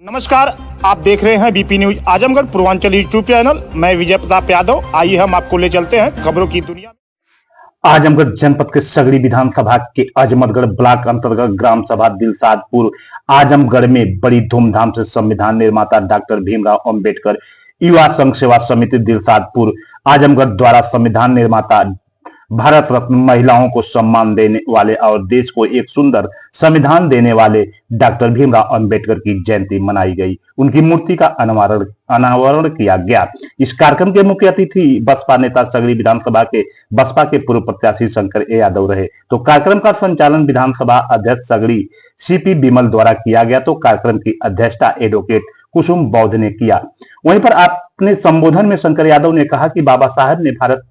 नमस्कार, आप देख रहे हैं BP news Azamgarh Purvanchal YouTube channel. मैं विजय प्रताप यादव। आइए हम आपको ले चलते हैं खबरों की दुनिया में। आजमगढ़ जनपद के सगड़ी विधानसभा के अजमतगढ़ ब्लॉक अंतर्गत ग्राम सभा दिलसादपुर आजमगढ़ में बड़ी धूमधाम से संविधान निर्माता डॉक्टर भीमराव अंबेडकर युवा संघ सेवा समिति दिलसादपुर आजमगढ़ द्वारा संविधान निर्माता भारत रत्न महिलाओं को सम्मान देने वाले और देश को एक सुंदर संविधान देने वाले डॉक्टर भीमराव अंबेडकर की जयंती मनाई गई। उनकी मूर्ति का अनावरण किया गया। इस कार्यक्रम के मुख्य अतिथि बसपा नेता सगड़ी विधानसभा के बसपा के पूर्व प्रत्याशी शंकर यादव रहे। तो कार्यक्रम का संचालन विधानसभा अध्यक्ष सगड़ी सीपी विमल द्वारा किया गया। तो कार्यक्रम की अध्यक्षता एडवोकेट कुसुम बौद्ध ने किया। वहीं पर अपने संबोधन में शंकर यादव ने कहा कि बाबा साहब ने भारत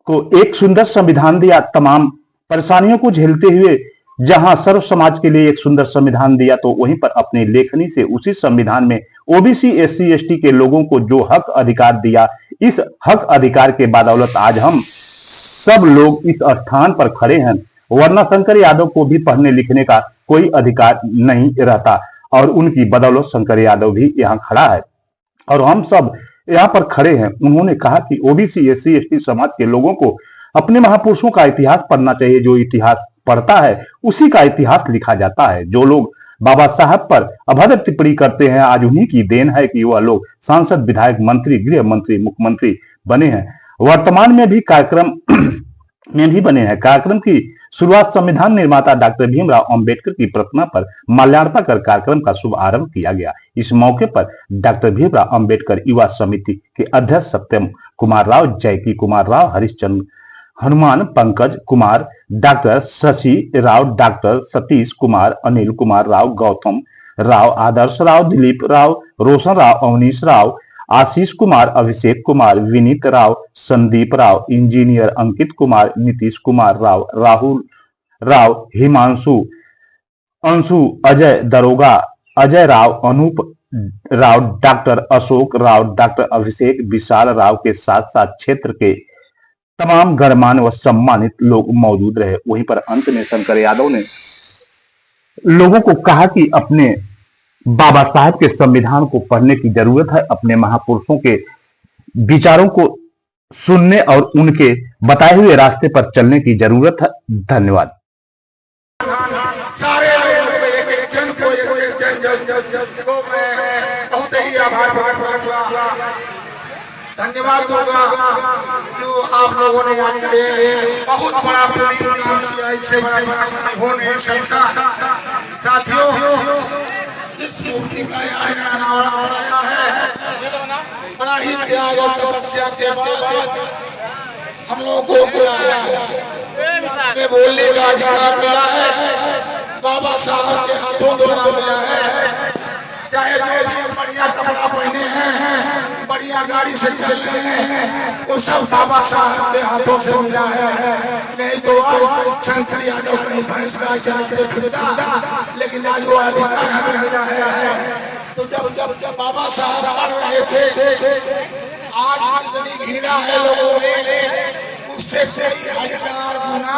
को एक सुंदर संविधान दिया, तमाम परेशानियों को झेलते हुए जहां सर्व समाज के लिए एक सुंदर संविधान दिया, तो वहीं पर अपनी लेखनी से उसी संविधान में ओबीसी एससी एसटी के लोगों को जो हक अधिकार दिया, इस हक अधिकार के बदौलत आज हम सब लोग इस स्थान पर खड़े हैं। वरना शंकर यादव को भी पढ़ने लिखने का कोई अधिकार नहीं रहता और उनकी बदौलत शंकर यादव भी यहाँ खड़ा है और हम सब यहाँ पर खड़े हैं। उन्होंने कहा कि ओबीसी एससी एसटी समाज के लोगों को अपने महापुरुषों का इतिहास पढ़ना चाहिए। जो इतिहास पढ़ता है उसी का इतिहास लिखा जाता है। जो लोग बाबा साहब पर अभद्र टिप्पणी करते हैं, आज उन्हीं की देन है कि वह लोग सांसद, विधायक, मंत्री, गृह मंत्री, मुख्यमंत्री बने हैं। वर्तमान में भी कार्यक्रम में भी बने हैं। कार्यक्रम की शुरुआत संविधान निर्माता डॉक्टर भीमराव अंबेडकर की प्रतिमा पर माल्यार्पण कर कार्यक्रम का शुभारंभ किया गया। इस मौके पर डॉक्टर भीमराव अंबेडकर युवा समिति के अध्यक्ष सत्यम कुमार राव, जयकी कुमार राव, हरिश्चंद्र हनुमान, पंकज कुमार, डॉक्टर शशि राव, डॉक्टर सतीश कुमार, अनिल कुमार राव, गौतम राव, आदर्श राव, दिलीप राव, रोशन राव, अवनीश राव, आशीष कुमार, अभिषेक कुमार, विनीत राव, संदीप राव, इंजीनियर अंकित कुमार, नीतीश कुमार राव, राहुल राव, हिमांशु, अंशु, अजय दरोगा, अजय राव, अनूप राव, डॉक्टर अशोक राव, डॉक्टर अभिषेक, विशाल राव के साथ साथ क्षेत्र के तमाम गणमान्य व सम्मानित लोग मौजूद रहे। वहीं पर अंत में शंकर यादव ने लोगों को कहा कि अपने बाबा साहब के संविधान को पढ़ने की जरूरत है, अपने महापुरुषों के विचारों को सुनने और उनके बताए हुए रास्ते पर चलने की जरूरत है। धन्यवाद। सारे लोगों को एक जन को मैं बहुत ही आभार प्रकट करूंगा, धन्यवाद दूंगा जो आप लोगों ने आज बहुत बड़ा पुण्य काम किया। इससे बड़ा हो नहीं सकता। साथियों, इस मूर्ति का अनावरण कराया है, बड़ा ही त्याग और तपस्या के बाद हम लोगों को बुलाया है, बोलने का अधिकार मिला है, बाबा साहब के हाथों द्वारा मिला है। चाहे जो भी बढ़िया कपड़ा पहने हैं, बढ़िया गाड़ी से चल रहे हैं, वो सब बाबा साहब के हाथों से मिला है। नहीं तो आज शंकर यादव कहीं भैंस का चलते फिरता, लेकिन आज वो अधिकार हमें मिला है। तो जब बाबा साहब पढ़ रहे थे, आज जितनी घृणा है लोगों में, उससे कई हजार गुना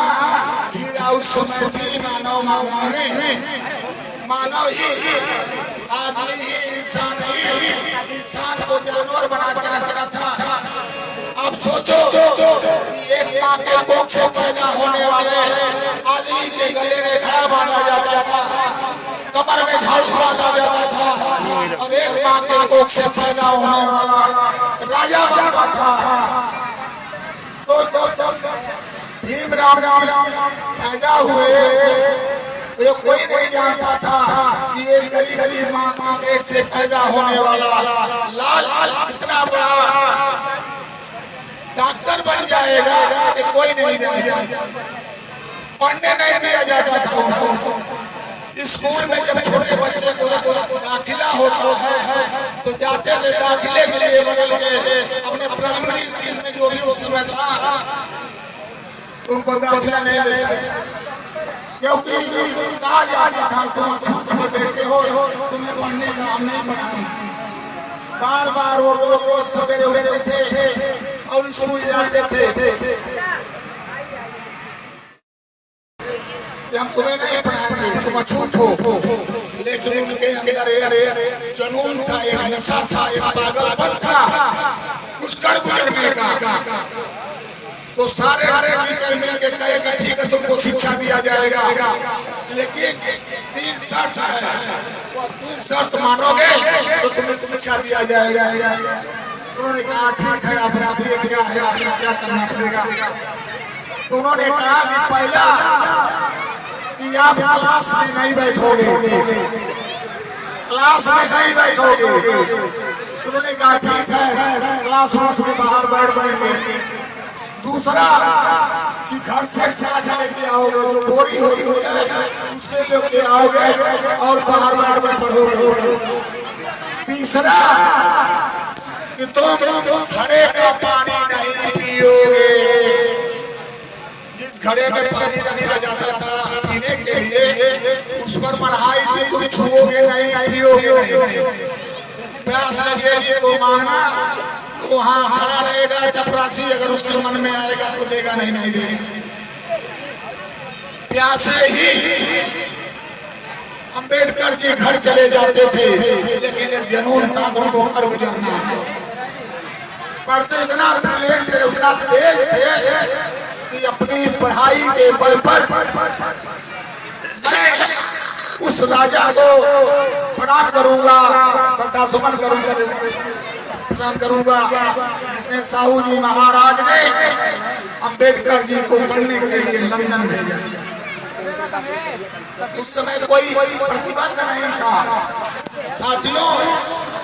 घृणा उस समय थी। मानव ही आदमी ही इंसान को जानवर बना के रखा था। अब सोचो कि एक माँ के कोख से पैदा होने वाले आदमी के गले में घड़ा बांधा जाता था, कमर में झाड़ू बांधा जाता था, और एक माँ के कोख से पैदा होने वाला राजा बनता था। तो भीमराव पैदा हुए, तो कोई नहीं जानता था कि ये गरीब माँ पेट से पैदा होने वाला लाल इतना बड़ा डॉक्टर बन जाएगा, ये कोई नहीं जानता। पढ़ने नहीं दिया जाता था उनको। स्कूल में जब छोटे बच्चे को दाखिला होता है तो जाते थे दाखिले के लिए बगल के अपने प्राइमरी स्कूल में जो भी उस समय था, उनको दाखिला नहीं देते, क्योंकि कहा जाता था तुम छूत में बैठे हो, तुम्हें पढ़ने का हम नहीं पढ़ाएंगे। बार बार वो रोज सवेरे उठते थे और स्कूल जाते थे, हम तुम्हें नहीं पढ़ाएंगे, तुम छूत हो। लेकिन उनके अंदर एक जुनून था, एक नशा था, एक पागलपन था कुछ कर गुजरने का। तो सारे टीचर मिलके कहेगा ठीक है तुमको शिक्षा दिया जाएगा, लेकिन 3 शर्त है, वो 3 शर्त मानोगे तो तुम्हें शिक्षा दिया जाएगा। उन्होंने कहा ठीक है, आप बताइए क्या है, आपको क्या करना पड़ेगा। तो उन्होंने कहा कि पहला कि आप क्लास में नहीं बैठोगे, क्लास में नहीं बैठोगे। उन्होंने कहा ठीक है, क्लासरूम के बाहर बैठ जाएंगे। दूसरा कि घर से चार्ज लेके आओगे, जो बोरी हुई है उसके लेके आओगे और बाहर बैठ कर पढ़ोगे। तीसरा कि तुम घड़े का पानी नहीं पियोगे, जिस घड़े में पानी रखा जाता था पीने के लिए उस पर मनाही थी तुम छुओगे नहीं, पियोगे नहीं। प्यास लगेगी तो मांगना, तो वहाँ खड़ा रहेगा चपरासी, अगर उसके मन में आएगा तो देगा, नहीं नहीं देगा। प्यासे ही अंबेडकर जी घर चले जाते थे, लेकिन एक जुनून था उनको कर गुजरना। पढ़ते इतना ब्रिलियंट थे, उतना तेज थे कि अपनी पढ़ाई के बल पर मैं उस राजा को प्रणाम करूंगा, श्रद्धा सुमन करूंगा, प्रणाम करूंगा जिसने साहू जी महाराज ने अंबेडकर जी को पढ़ने के लिए लंदन भेजा। उस समय कोई प्रतिबंध नहीं था साथियों।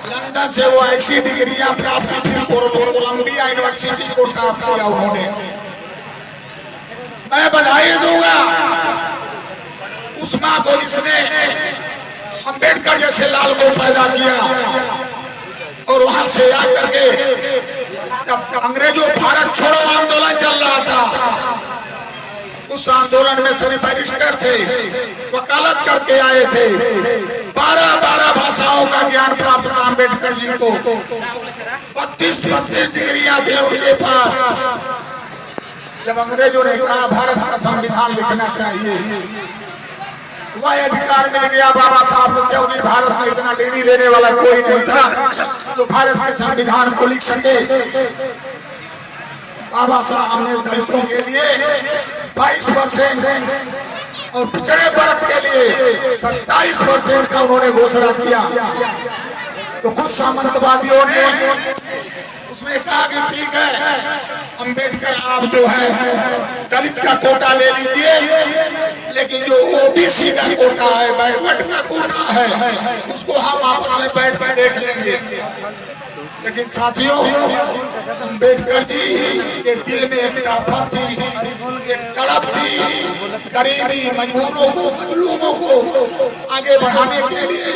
लंदन से वो ऐसी डिग्रियां प्राप्त की, फिर कोलंबिया यूनिवर्सिटी को टॉप किया उन्होंने। मैं बधाई दूंगा उस माँ को जिसने अंबेडकर जैसे लाल को पैदा किया, और वहां से आकर के जब अंग्रेजों भारत छोड़ो आंदोलन चल रहा था, उस आंदोलन में सभी बैरिस्टर थे, वकालत करके आए थे। 12 भाषाओं का ज्ञान प्राप्त था अंबेडकर जी को। 32 डिग्रियां थे उनके पास। जब अंग्रेजों ने कहा भारत का संविधान लिखना चाहिए, वह अधिकार मिल गया बाबा साहब को, क्योंकि भारत में इतना डिग्री लेने वाला कोई नहीं था जो भारत के संविधान को लिख सके। बाबा साहब ने दलितों के लिए 22% और पिछड़े वर्ग के लिए 27% का उन्होंने घोषणा किया। तो कुछ सामंतवादियों ने उसमें कहा कि ठीक है अंबेडकर आप जो है दलित का कोटा ले लीजिए, लेकिन जो ओबीसी का कोटा है, बैकवर्ड का कोटा है, उसको हम आपस में बैठ कर देख लेंगे। लेकिन साथियों अंबेडकर जी के दिल में एक तड़प थी, एक तड़प थी गरीबी, मजबूरों को, मजलूमों को आगे बढ़ाने के लिए।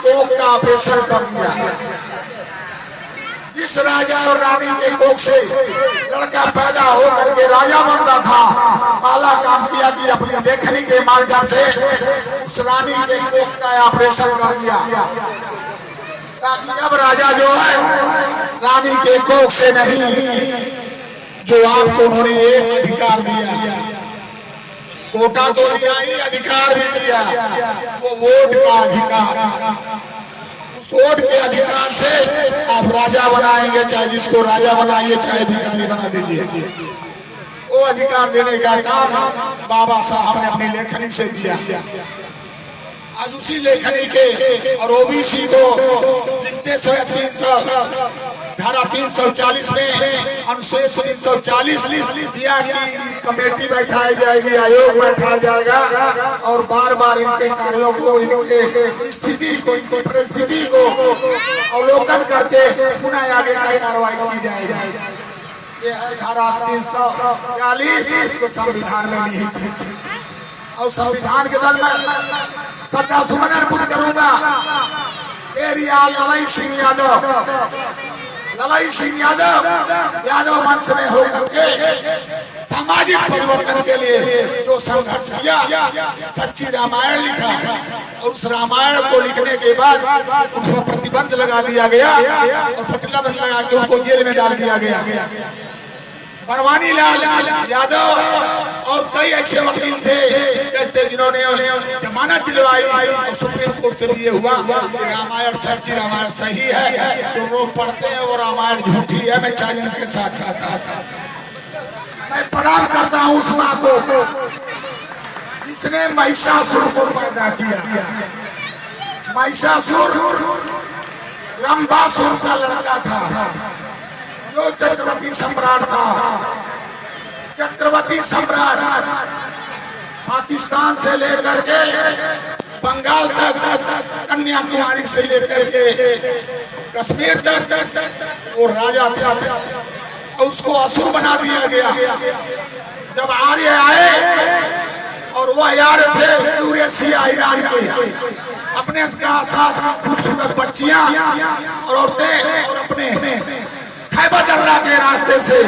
कोख का ऑपरेशन कर दिया। जिस राजा और रानी के कोख से लड़का पैदा होकर के राजा बनता था, आला काम किया कि अपनी लेखनी के माध्यम से उस रानी के कोख का ऑपरेशन कर दिया, ताकि अब राजा जो है रानी के कोख से नहीं, जो आपको उन्होंने एक अधिकार दिया, कोटा तो दिया ही, अधिकार भी दिया, वो वोट का अधिकार। उस वोट के अधिकार से आप राजा बनाएंगे, चाहे जिसको राजा बनाइए, चाहे भिखारी बना दीजिए। वो अधिकार देने का काम बाबा साहब ने अपनी लेखनी से दिया। आज उसी लेखनी के और ओबीसी को लिखते समय धारा 340 में अनुच्छेद 340 दिया कि कमेटी बैठाई जाएगी, आयोग बैठाया जाएगा, और बार बार इनके कार्यों को, इनके स्थिति को, इनकी परिस्थिति को अवलोकन करके पुनः आगे की कार्रवाई की जाएगी। ये है धारा 340 जो संविधान में निहित है। और संविधान के दल में श्रद्धा सुमन अर्पित करूंगा ललाई सिंह यादव वंश में होकर के सामाजिक परिवर्तन के लिए जो संघर्ष किया, सच्ची रामायण लिखा, और उस रामायण को लिखने के बाद उस पर प्रतिबंध लगा दिया गया और प्रतिबंध लगा के उनको जेल में डाल दिया गया। बनवानी लाल यादव और कई ऐसे वकील थे जैसे जिन्होंने जमानत दिलवाई और सुप्रीम कोर्ट से ये हुआ कि रामायण सच्ची रामायण सही है, जो लोग पढ़ते हैं वो रामायण झूठी है। मैं चैलेंज के साथ आता मैं प्रणाम करता हूँ उस माँ को जिसने महिषासुर को पैदा किया। महिषासुर रंभासुर का लड़का था जो चक्रवर्ती सम्राट था। चक्रवर्ती सम्राट पाकिस्तान से लेकर के बंगाल तक, कन्याकुमारी से लेकर के कश्मीर तक वो राजा था और उसको असुर बना दिया गया। जब आर्य आए और वह आर्य थे यूरेशिया ईरान के, अपने साथ में खूबसूरत बच्चियां और औरतें और अपने खैबर दर्रा के रास्ते से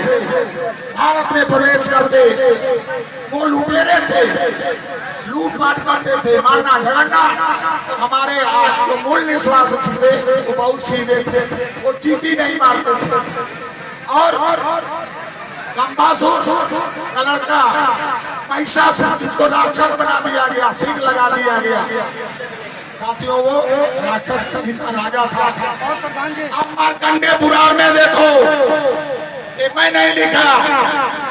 भारत में प्रवेश करते वो लुटेरे थे, लूट पाट करते थे, मारना झगड़ना। और हमारे जो मूल निस्वार्थ थे वो बहुत सीधे थे, वो चीटी नहीं मारते थे। और रंभासुर का लड़का महिषासुर जिसको राक्षस बना दिया गया, सींग लगा दिया गया। साथियों वो राक्षस राजा था। अब मार्कंडेय पुराण में देखो, ये मैं नहीं लिखा,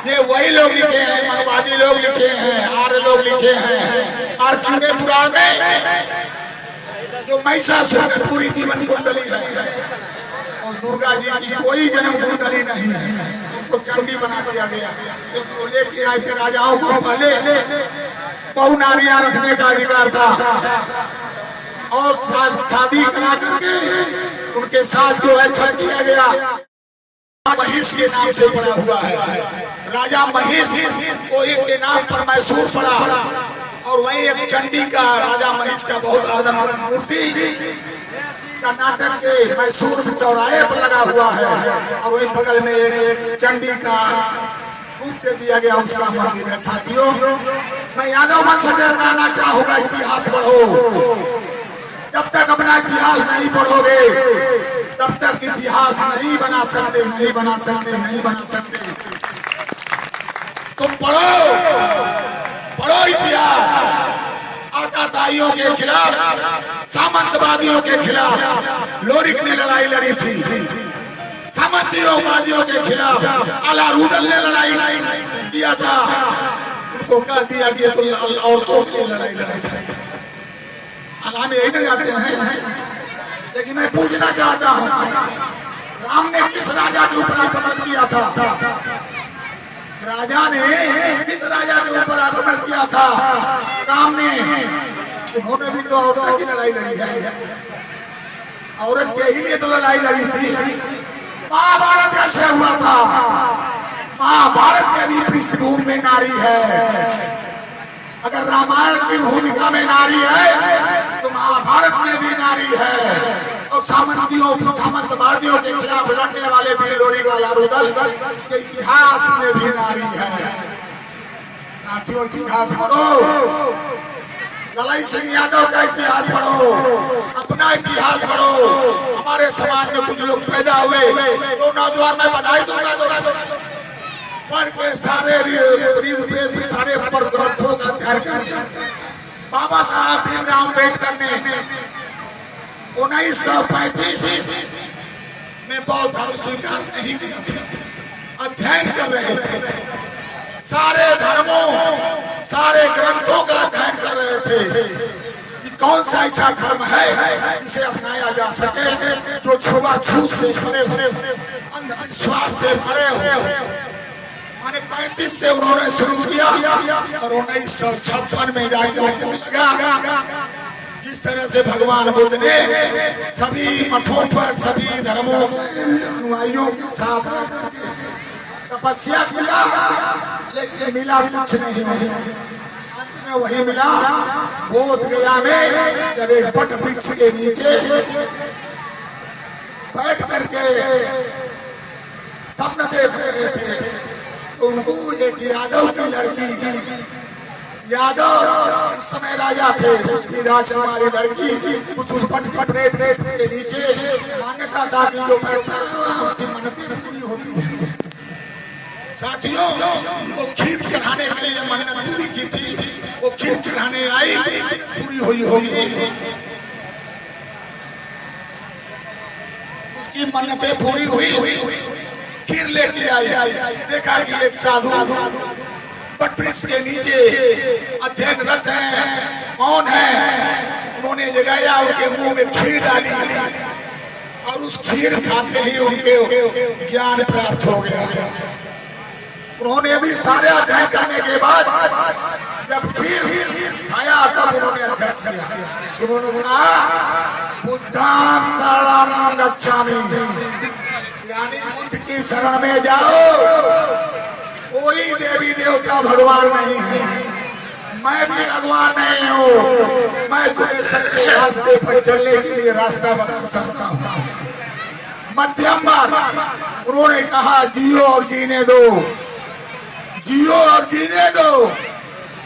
ये वही लोग लिखे हैं, मनवादी लोग लिखे हैं, आर्य लोग लिखे हैं। मार्कंडेय पुराण में जो महिषासुर की पूरी जीवन कुंडली है और दुर्गा जी की कोई जन्म कुंडली नहीं है, उनको चंडी बना दिया गया क्योंकि वो लेके आए थे राजाओं को। पहले बहु नारियां रखने का अधिकार था और शादी करा करके उनके साथ जो है छल किया गया। महिष के नाम से पड़ा हुआ है, राजा महिष को एक के नाम पर मैसूर पड़ा और वही एक चंडी का राजा महिष का बहुत आदमकद मूर्ति कर्नाटक के मैसूर चौराहे पर लगा हुआ है और वही बगल में एक चंडी का रूप दे दिया गया, उसका मंदिर है। साथियों मैं यादव वंश से कहना चाहूंगा, इतिहास पढ़ो। जब तक अपना इतिहास नहीं पढ़ोगे तब तक इतिहास नहीं बना सकते, नहीं बना सकते, नहीं बना सकते। तुम पढ़ो, पढ़ो इतिहास। आताताइयों के खिलाफ, सामंतवादियों के खिलाफ लोरिक ने लड़ाई लड़ी थी। सामंतवादियों के खिलाफ अलारुद्दीन ने लड़ाई किया था। उनको कह दिया कि तो औरतों के लिए लड़ाई लड़ाई करेंगे। हम यही नहीं जाते हैं, लेकिन मैं पूछना चाहता हूँ, राम ने किस राजा के ऊपर आक्रमण किया था? राजा ने किस राजा के ऊपर आक्रमण किया था? राम ने। उन्होंने भी तो औरत की लड़ाई लड़ी है, औरत के ही लिए तो लड़ाई लड़ी थी। महाभारत कैसे हुआ था? महाभारत के भी पृष्ठभूमि में नारी है। अगर रामायण की भूमिका में नारी है तो महाभारत में भी नारी है। और सामंतवादियों के खिलाफ लड़ने वाले वीर लोरिक अलारुद्दीन के इतिहास में भी नारी है। साथियों इतिहास पढ़ो, लड़ाई सिंह यादव का इतिहास पढ़ो, अपना इतिहास पढ़ो। हमारे समाज में कुछ लोग पैदा हुए जो नौजवान, मैं बधाई दूंगा, पढ़ के सारे सारे ग्रंथों का अध्ययन करके बाबा साहब भीमराव अम्बेडकर ने 1935 में बौद्ध धर्म स्वीकार नहीं किया था। अध्ययन कर रहे थे, सारे धर्मों, सारे ग्रंथों का अध्ययन कर रहे थे कि कौन सा ऐसा धर्म है जिसे अपनाया जा सके, जो छुआछूत से भरे हो, अंधविश्वास से भरे हो। 35 से उन्होंने शुरू किया और 1956 में जाकर उनको लगा जिस तरह से भगवान बुद्ध ने सभी मठों पर, सभी धर्मों के अनुयायियों के साथ तपस्या किया, लेकिन मिला कुछ नहीं। अंत में वही मिला बोध गया में, जब एक बट वृक्ष के नीचे बैठ करके सपना देख रहे थे। उनको एक यादव की लड़की, यादव उस समय राजा थे, उसकी राजकुमारी लड़की कुछ उस पट के नीचे मान्यता था कि जो बैठता है उसकी मन्नतें पूरी होती है। साथियों, वो खीर चढ़ाने के लिए मन्नत पूरी की थी, वो खीर चढ़ाने आई, पूरी हुई होगी, उसकी मन्नतें पूरी हुई, खीर लेके आई। देखा कि एक साधु बट वृक्ष के नीचे अध्ययनरत है, मौन है। उन्होंने जगाया, उनके मुंह में खीर डाली और उस खीर खाते ही उनके ज्ञान प्राप्त हो गया। उन्होंने भी सारे अध्ययन करने के बाद जब खीर खाया तब उन्होंने अध्ययन किया। उन्होंने कहा बुद्धां शरणं गच्छामि, यानी बुद्ध की शरण में जाओ। कोई देवी देवता भगवान नहीं है, मैं भी भगवान नहीं हूँ, मैं तुम्हें सच्चे रास्ते पर चलने के लिए रास्ता बता सकता हूँ। मध्यम मार्ग। उन्होंने कहा जियो और जीने दो, जियो और जीने दो,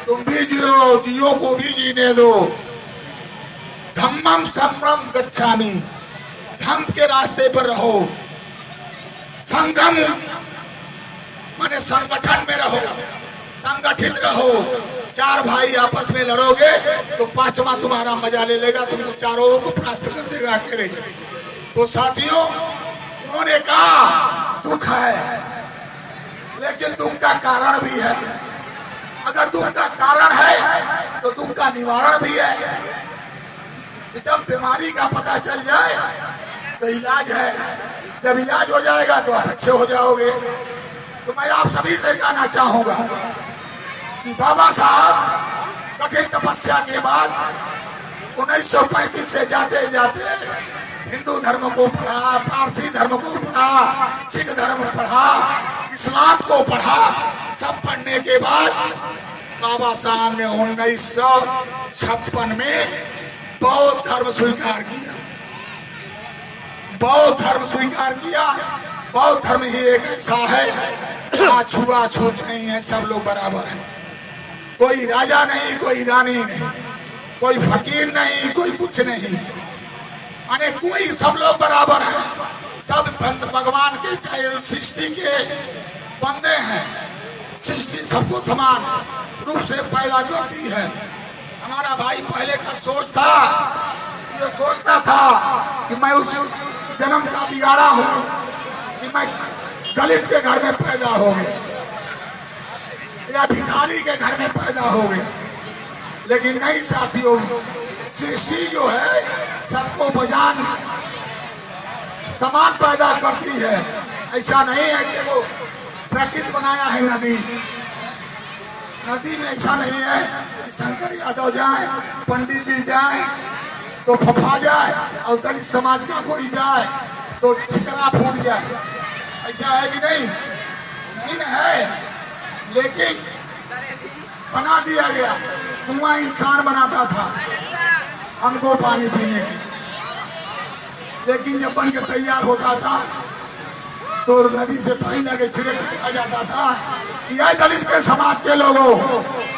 तुम भी जियो, जियो को भी जीने दो। धम्मं शरणं गच्छामि, धम्म के रास्ते पर रहो। संगम माने संगठन में रहो, संगठित रहो। चार भाई आपस में लड़ोगे तो पांचवा तुम्हारा मजा ले लेगा, तुमको चारों को परास्त कर देगा अकेले। तो साथियों, उन्होंने कहा दुख है, लेकिन दुख का कारण भी है। अगर दुख का कारण है तो दुख का निवारण भी है। जब बीमारी का पता चल जाए तो इलाज है, जब इलाज हो जाएगा तो आप अच्छे हो जाओगे। तो मैं आप सभी से कहना चाहूंगा कि बाबा साहब कठिन तपस्या के बाद 1935 से जाते जाते हिंदू धर्म को पढ़ा, पारसी धर्म को पढ़ा, सिख धर्म पढ़ा, इस्लाम को पढ़ा। सब पढ़ने के बाद बाबा साहब ने 1956 में बौद्ध धर्म स्वीकार किया। बौद्ध धर्म स्वीकार किया। बौद्ध धर्म ही एक ऐसा है जहाँ छुआछूत नहीं है, सब लोग बराबर हैं। कोई राजा नहीं, कोई रानी नहीं, कोई फकीर नहीं, कोई कुछ नहीं, माने कोई, सब लोग बराबर हैं। सब भगवान के चाहे सृष्टि के बंदे हैं। सृष्टि सबको समान रूप से पैदा करती है। हमारा भाई पहले का सोच था, ये सोचता था कि मैं उस जन्म का बिगाड़ा हूँ कि मैं दलित के घर में पैदा हो गया या भिखारी के घर में पैदा हो गया। लेकिन नहीं साथियों, सृष्टि जो है सबको बजान समान पैदा करती है। ऐसा नहीं है कि वो प्रकृति बनाया है नदी, नदी में ऐसा नहीं है कि शंकर यादव जाए, पंडित जी जाए तो फफा जाए और दलित समाज का कोई जाए तो ठिकरा फूट जाए। ऐसा है कि नहीं? नहीं ना है। लेकिन बना दिया गया, कुआं इंसान बनाता था हमको पानी पीने की, लेकिन जब बन के तैयार होता था तो नदी से पानी लगे छिड़क आ जाता था कि आए दलित के समाज के लोगों,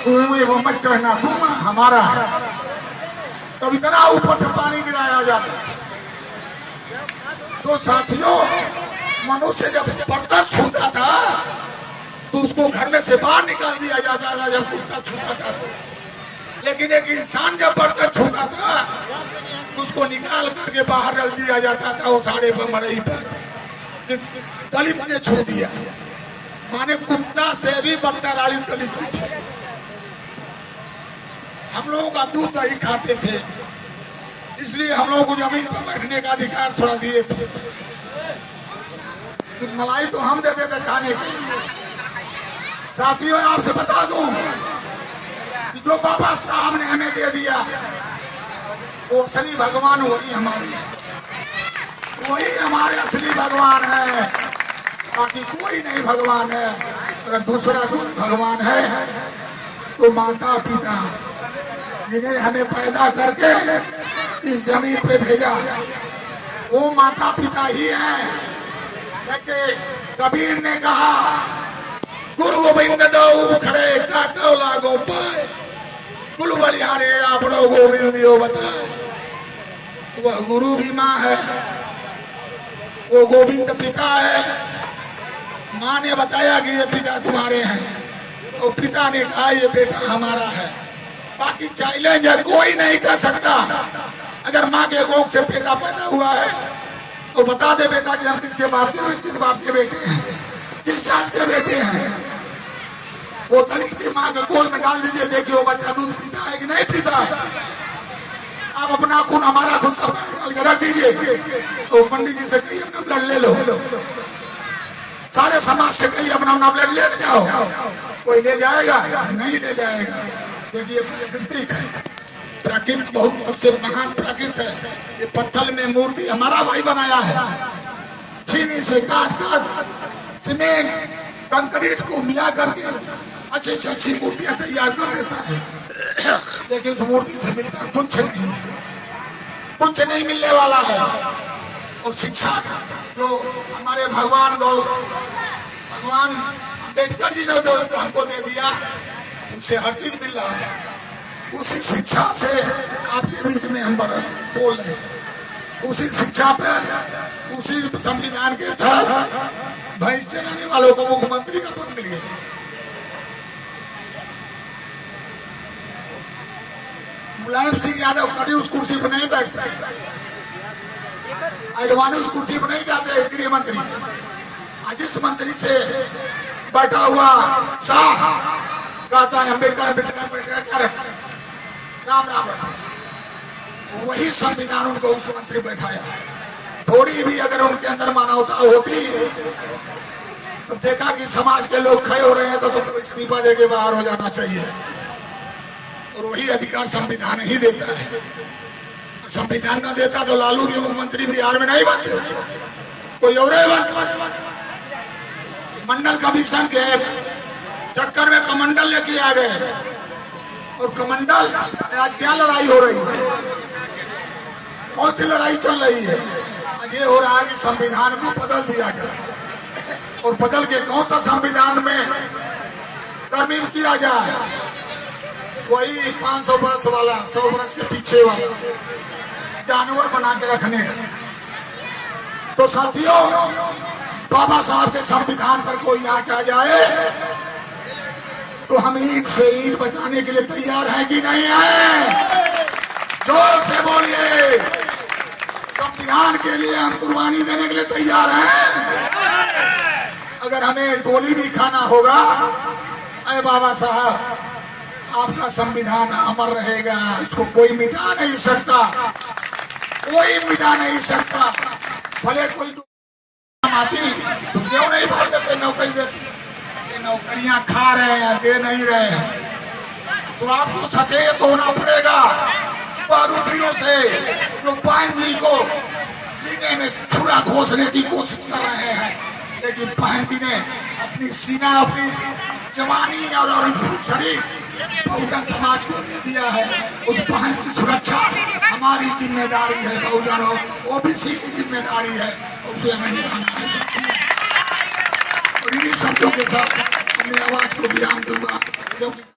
कुएं वो मत चढ़ना, कुआं हमारा है। तब इतना ऊपर से पानी गिराया जाता। तो साथियों, मनुष्य जब बर्तन छूता था तो उसको घर में से बाहर निकाल दिया जाता था जब कुत्ता छूता था तो। लेकिन एक इंसान जब बर्तन छूता था तो उसको निकाल करके बाहर रख दिया जाता था, वो साड़े पर मड़ई पर। दलित ने छू दिया, माने कुत्ता से भी बदतर दलित थे। हम लोगों का दूध दही खाते थे, इसलिए हम लोगों को जमीन पर बैठने का अधिकार थोड़ा दिए थे। मलाई तो हम देते थे खाने के लिए। साथियों, आपसे बता दूं कि जो बाबा साहब ने हमें दे दिया वो असली भगवान वही हमारे असली भगवान है, बाकी कोई नहीं भगवान है। अगर दूसरा कोई भगवान है तो माता पिता जिन्हें हमें पैदा करके इस जमीन पे भेजा वो माता पिता ही हैं। जैसे कबीर ने कहा, गुरु गोविंद दो खड़े काको लागो पाए, कुल बलिहारे आपड़ो गोविंद दियो बताए। वह गुरु भी माँ है, वो गोविंद पिता है, माँ ने बताया कि ये पिता तुम्हारे हैं और पिता ने कहा ये बेटा हमारा है। बाकी चैलेंज है, कोई नहीं कर सकता। अगर माँ के गोद से बेटा पैदा हुआ है तो बता दे बेटा कि हम किस बाप के बेटे हैं, किस जात के बेटे हैं। वो दलित माँ के गोद में डाल दीजिए, देखिए वो बच्चा दूध पीता है कि नहीं पीता है। आप अपना खून हमारा खून सब निकाल के रख दीजिए। तो पंडित जी से कहिए अपना ब्लड ले लो, सारे समाज से कहिए अपना अपना ब्लड ले जाओ। कोई ले जाएगा? नहीं ले जाएगा। देखिए प्राकृतिक है, प्रकृति बहुत सबसे महान प्रकृति है। ये पत्थर में मूर्ति हमारा भाई बनाया है, छीनी से काट सीमेंट कंक्रीट को मिला करके अच्छी से अच्छी मूर्तियां तैयार कर देता है। लेकिन उस मूर्ति से मिलता कुछ नहीं मिलने वाला है। और शिक्षा जो हमारे भगवान अम्बेडकर जी ने तो हमको दे दिया, उससे हर चीज मिल रहा है। उसी शिक्षा से आपके बीच में हम बोल रहे हैं। उसी शिक्षा पे, उसी संविधान के तहत भैंस चराने वालों को मुख्यमंत्री का पद मिल गया। मुलायम सिंह यादव कभी उस कुर्सी पर नहीं बैठ सकते, आडवाणी उस कुर्सी पर नहीं जाते गृह मंत्री। आज इस मंत्री से बैठा हुआ शाह कहता है अम्बेडकर क्या रखा, राम राम रखा। वही संविधान उनको उस मंत्री बैठाया। थोड़ी भी अगर उनके अंदर मानवता होती तो देखा कि समाज के लोग खड़े हो रहे हैं तो तुमको इस्तीफा देके बाहर हो जाना चाहिए। और वही अधिकार संविधान ही देता है। संविधान ना देता तो लालू के मुख्यमंत्री बिहार में नहीं बनते, कोई और बनता। मंडल कमीशन के चक्कर में कमंडल लेके आ गए। और कमंडल आज क्या लड़ाई हो रही है, कौन सी लड़ाई चल रही है? आज ये हो रहा है कि संविधान को बदल दिया जाए। और बदल के कौन सा संविधान में तरमीम किया जाए? वही 500 वर्ष वाला, 100 वर्ष के पीछे वाला जानवर बना के रखने। तो साथियों, बाबा साहब के संविधान पर कोई आंच आ जाए तो हम ईंट से ईंट बचाने के लिए तैयार हैं कि नहीं है? जोर से बोलिए। संविधान के लिए हम कुर्बानी देने के लिए तैयार हैं। अगर हमें गोली भी खाना होगा, अरे बाबा साहब आपका संविधान अमर रहेगा, इसको कोई मिटा नहीं सकता, कोई मिटा नहीं सकता। भले कोई आती तो क्यों नहीं भर देते, नौकरी देते। ये नौकरियां खा रहे हैं, दे नहीं रहे हैं। तो आपको सचेत होना पड़ेगा बहरूपियों से जो बहन जी को सीने में छुरा घोंसने की कोशिश कर रहे हैं। लेकिन बहन जी ने अपनी सीना, अपनी जवानी और शरीर बहुजन समाज को दे दिया है। उस बहन की सुरक्षा हमारी जिम्मेदारी है, बहुजन ओबीसी की जिम्मेदारी है, उसे हमें निभाना है। और इन्हीं शब्दों के साथ अपनी आवाज को विराम दूंगा।